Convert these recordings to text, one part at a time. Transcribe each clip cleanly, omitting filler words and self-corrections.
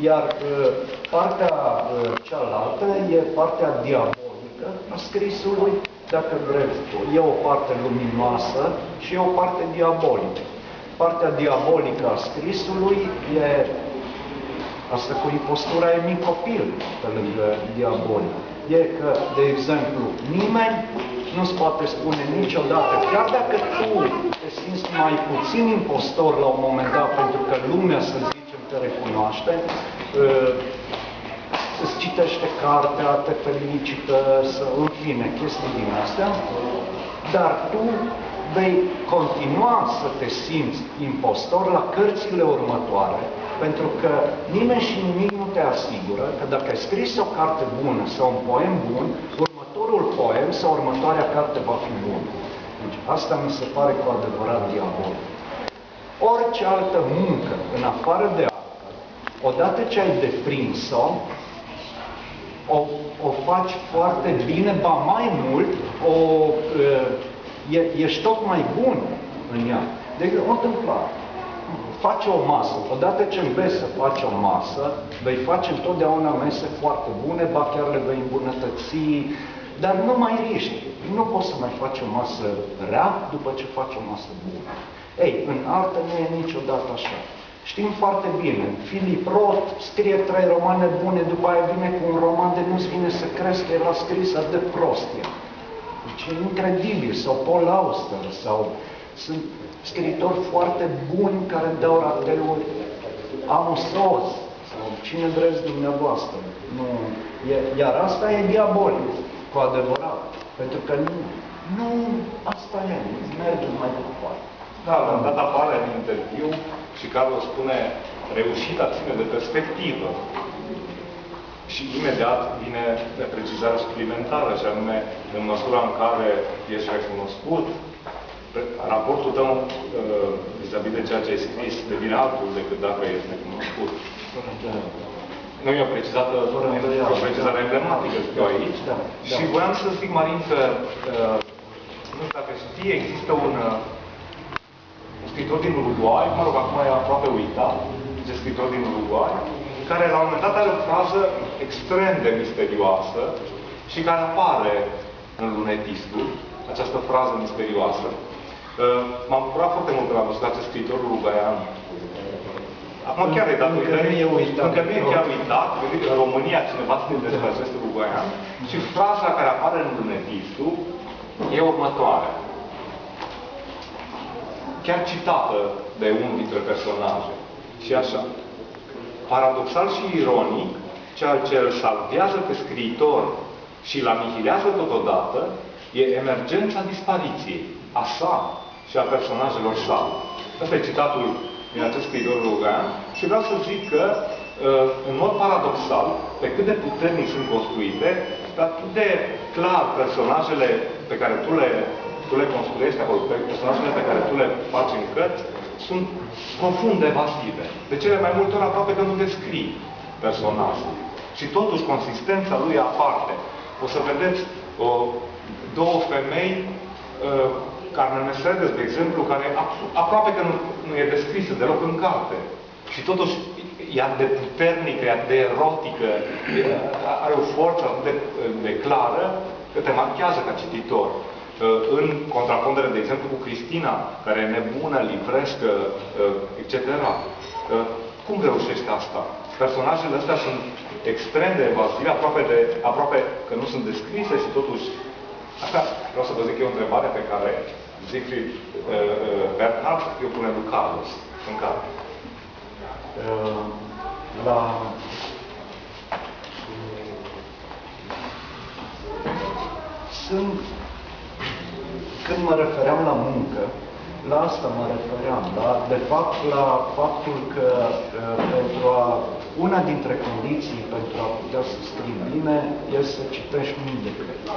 Iar partea cealaltă e partea diabolică a scrisului, dacă vreți. E o parte luminoasă și e o parte diabolică. Partea diabolică a scrisului e asta cu impostura, e mic copil pe lângă diabolic. E că, de exemplu, nimeni nu-ți poate spune niciodată, chiar dacă tu te simți mai puțin impostor la un moment dat, pentru că lumea, să zicem, te recunoaște, îți citește cartea, te felicită, în fine, chestii din astea, dar tu vei continua să te simți impostor la cărțile următoare, pentru că nimeni și nimic nu te asigură că dacă ai scris o carte bună sau un poem bun, următorul poem sau următoarea carte va fi bună. Deci asta mi se pare cu adevărat diabolic. Orice altă muncă, în afară de artă, odată ce ai deprins-o, o faci foarte bine, ba mai mult, ești tot mai bun în ea. De exemplu, o întâmplare. Faci o masă. Odată ce înveți să faci o masă, vei face întotdeauna mese foarte bune, ba chiar le vei îmbunătăți, dar nu mai riști. Nu poți să mai faci o masă rea după ce faci o masă bună. Ei, în artă nu e niciodată așa. Știm foarte bine, Philip Roth scrie 3 romane bune, după aia vine cu un roman de nu-ți vine să crezi că era scris atât de prost. Deci e incredibil. Sau Paul Auster, sau sunt scriitori foarte buni care dau rateuri. Amos Oz, sau cine vreți dumneavoastră. Nu. Iar asta e diabolic, cu adevărat. Pentru că nu asta e, merge mai departe. Da, la un dat apare în interviu și Carlos spune reușita ține de perspectivă. Și imediat vine precizarea suplimentară, și anume, în măsura în care ești recunoscut, raportul tău vis-a-vis de ceea ce ai scris devine altul decât dacă ești recunoscut. Nu e o precizare emblematică, eu aici. Da. Și voiam să zic, Marin, că nu știu dacă știi, există un scriitor din Uruguay, mă rog, acum e aproape uitat, de scriitor din Uruguay, care la un moment dat are o frază extrem de misterioasă și care apare în Lunetistul, această frază misterioasă. M-am bucurat foarte mult că l-am văzut acest scriitor uruguaian. Acum chiar e dat încă nu e uitat. Încă nu e chiar uitat, gândiți că în România cineva scrie despre acest uruguaian și fraza care apare în Lunetistul e următoarea. Chiar citată de unul dintre personaje. Și așa. Paradoxal și ironic, ceea ce îl salvează pe scriitor și îl anihilează totodată, e emergența dispariției, a sa și a personajelor sale. Asta e citatul din acest scriitor uruguaian și vreau să zic că, în mod paradoxal, pe cât de puternic sunt construite, pe atât de clar personajele pe care tu le construiești acolo, personajele pe care tu le faci în cărți, sunt profund evasive. De cele mai multe ori aproape că nu descrii personajul. Și totuși consistența lui e aparte. O să vedeți două femei, Carmen Mercedes, de exemplu, care aproape că nu e descrisă deloc în carte. Și totuși e atât de puternică, e atât de erotică, are o forță atât de clară, că te marchează ca cititor. În contrapondere, de exemplu, cu Cristina, care e nebună, livrescă, etc. Cum reușești asta? Personajele astea sunt extrem de evazive, aproape că nu sunt descrise și totuși... Asta vreau să vă zic, e o întrebare pe care Siegfried Bernhard eu pune lui Carlos în carte. Când mă refeream la muncă, la asta mă refeream, de fapt la faptul că una dintre condiții pentru a putea să scrii bine este să citești mult de cărți.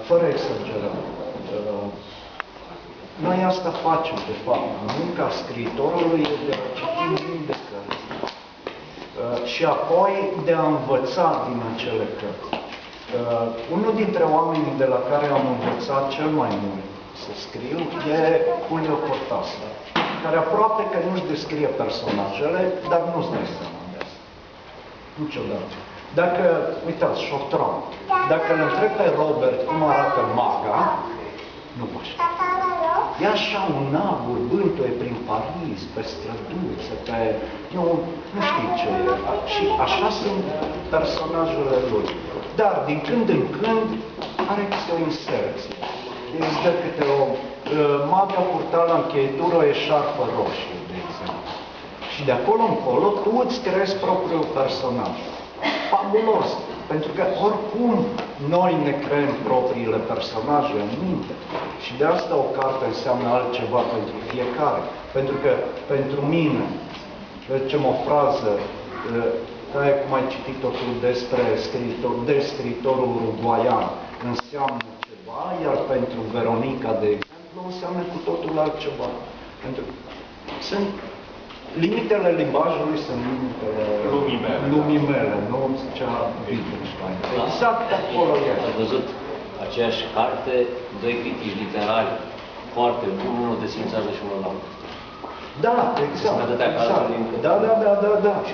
Fără exagerare. Noi asta facem, de fapt. Munca scriitorului e de a citi mult de cărți. Și apoi de a învăța din acele cărți. Unul dintre oamenii de la care am învățat cel mai mult să scriu e Julio Cortázar, care aproape că nu-și descrie personajele, dar nu-ți dai seama de asta. Niciodată. Dacă, uitați, Șotron, dacă îl întreb pe Robert cum arată maga, nu vă știu. E așa un abur, bântuie prin Paris, pe străduțe, pe... Nu știu ce e. Și așa sunt personajele lui. Dar, din când în când, are câte o inserție. Îți dă câte o... Maga purta la încheietură o eșarfă roșie, de exemplu. Și de acolo încolo, tu îți creezi propriul personaj. Fabulos! Pentru că oricum noi ne creăm propriile personaje în minte. Și de asta o carte înseamnă altceva pentru fiecare. Pentru că pentru mine, zicem o frază, aia cum ai citit-o tu despre scriitorul uruguaian, înseamnă ceva, iar pentru Veronica, de exemplu, înseamnă cu totul altceva. Pentru că sunt limitele limbajului, sunt limitele lumii mele, nu zicea Wittgenstein. Exact acolo e. Am văzut aceeași carte, doi critici literari foarte buni, unul de simțează și unul la urmă. Da, exact. Da. Și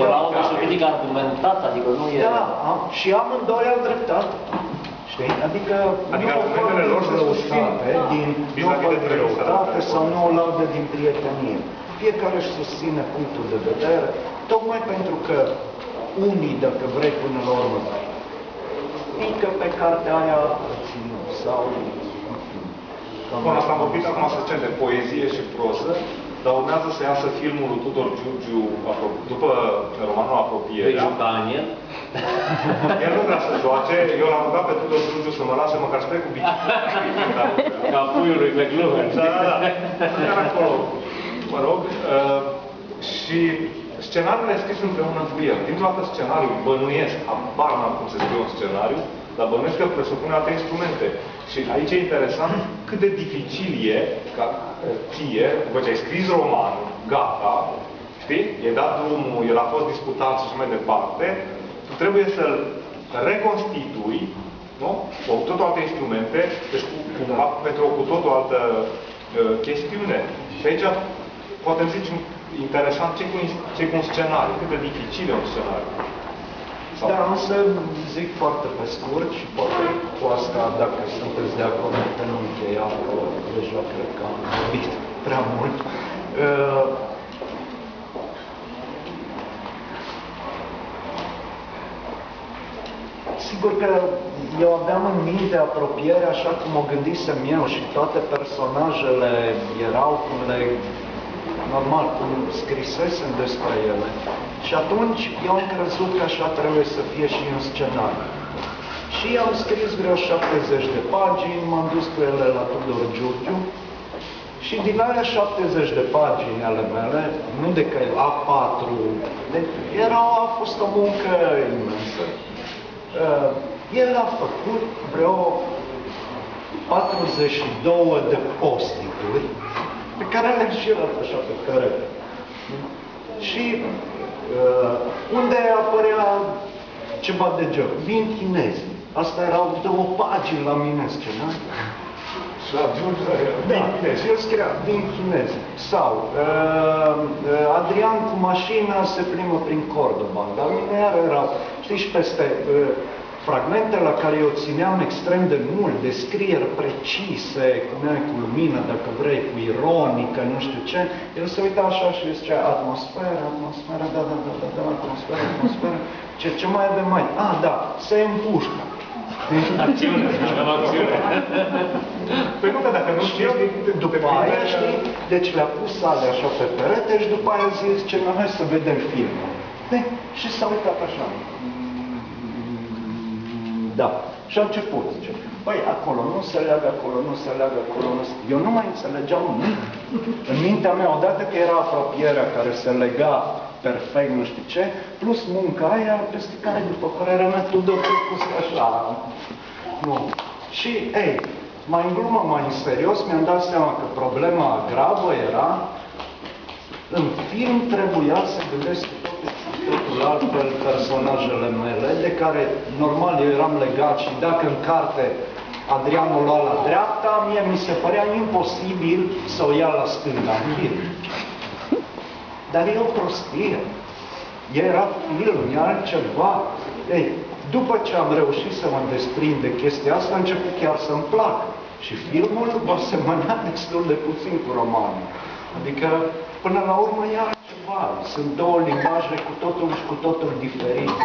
o laudă și o critică argumentată, adică nu e... Da, și amândoi au dreptate. Știi? Adică nu o fac din răutate, din răutate sau nu o laudă din prietenie. Fiecare își susține punctul de vedere, tocmai pentru că unii, dacă vrei până la urmă, pică pe cartea aia sau... Bun, asta am vorbit acum să zicem de poezie și proză, dar urmează să iasă filmul lui Tudor Giurgiu după romanul Apropierea. Daniel. El nu vrea să joace, eu l-am rugat pe Tudor Giurgiu să mă lase măcar spre cu bicicleta. Ca puiul lui pe glumă. Da. Chiar acolo. Mă rog. Și scenariul e scris împreună cu el. Dintr-o dată scenariul bănuiesc, habar n-am cum se scrie un scenariu, dar bănuiesc că presupune alte instrumente. Și aici e interesant cât de dificil e ca ție, după ce ai scris romanul, gata, știi? E dat drumul, el a fost discutat și așa mai departe, tu trebuie să-l reconstitui, nu? Cu totul alte instrumente, deci pentru o cu totul altă chestiune. Și aici poate îmi zici interesant ce cu un scenariu, cât de dificil e un scenariu. Da, însă zic foarte pe scurt și poate cu asta, dacă sunteți de acord, că nu încheia, deja cred că am vorbit prea mult. Sigur că eu aveam în minte apropiere așa cum o gândisem eu și toate personajele erau cum le... normal, cum scrisesem despre ele. Și atunci eu am crezut că așa trebuie să fie și în scenariu. Și am scris vreo 70 de pagini, m-am dus cu ele la Tudor Giurgiu și din alea 70 de pagini ale mele, nu de că A4, a fost o muncă imensă. El a făcut vreo 42 de post-it-uri pe care le-am șirat așa pe perete. Și unde apărea ceva de joc? Vin chinezi. Asta erau 2 pagini la mine în scenariu. Și la Giurgiu da, și el scria vin chinezi. Sau Adrian cu mașina se plimbă prin Cordoba. Dar mine iar erau, știi, și peste fragmente la care eu țineam extrem de mult, descrieri precise, cu lumină, dacă vrei, cu ironică, nu știu ce, el se uita așa și zicea atmosferă, da, atmosferă, ce mai avem mai? Da, se împușcă. Acțiune, acțiune. Păi nu, dacă nu știi, după aia, știi, deci le-a pus alea așa pe perete și după aia zice, hai să vedem filmul. Și s-a uitat așa. Da. Și a început, zice, băi, acolo nu se leagă, acolo nu se leagă, acolo nu se... Eu nu mai înțelegeam nimic. În mintea mea, odată că era apropierea care se lega perfect, nu știu ce, plus munca aia, peste care, după părerea mea, Tudor a pus așa. Nu. Și, ei, mai în glumă, mai în serios, mi-am dat seama că problema gravă era, în film trebuia să gândesc totul altfel personajele mele, de care normal eu eram legat și dacă în carte Adrian o lua la dreapta, mie mi se părea imposibil să o ia la stânga în film. Dar e o prostie. Era film, e altceva. Ei, după ce am reușit să mă desprind de chestia asta, a început chiar să-mi placă. Și filmul va semăna destul de puțin cu romanul. Adică, până la urmă, e altceva. Sunt două limbaje cu totul și cu totul diferite.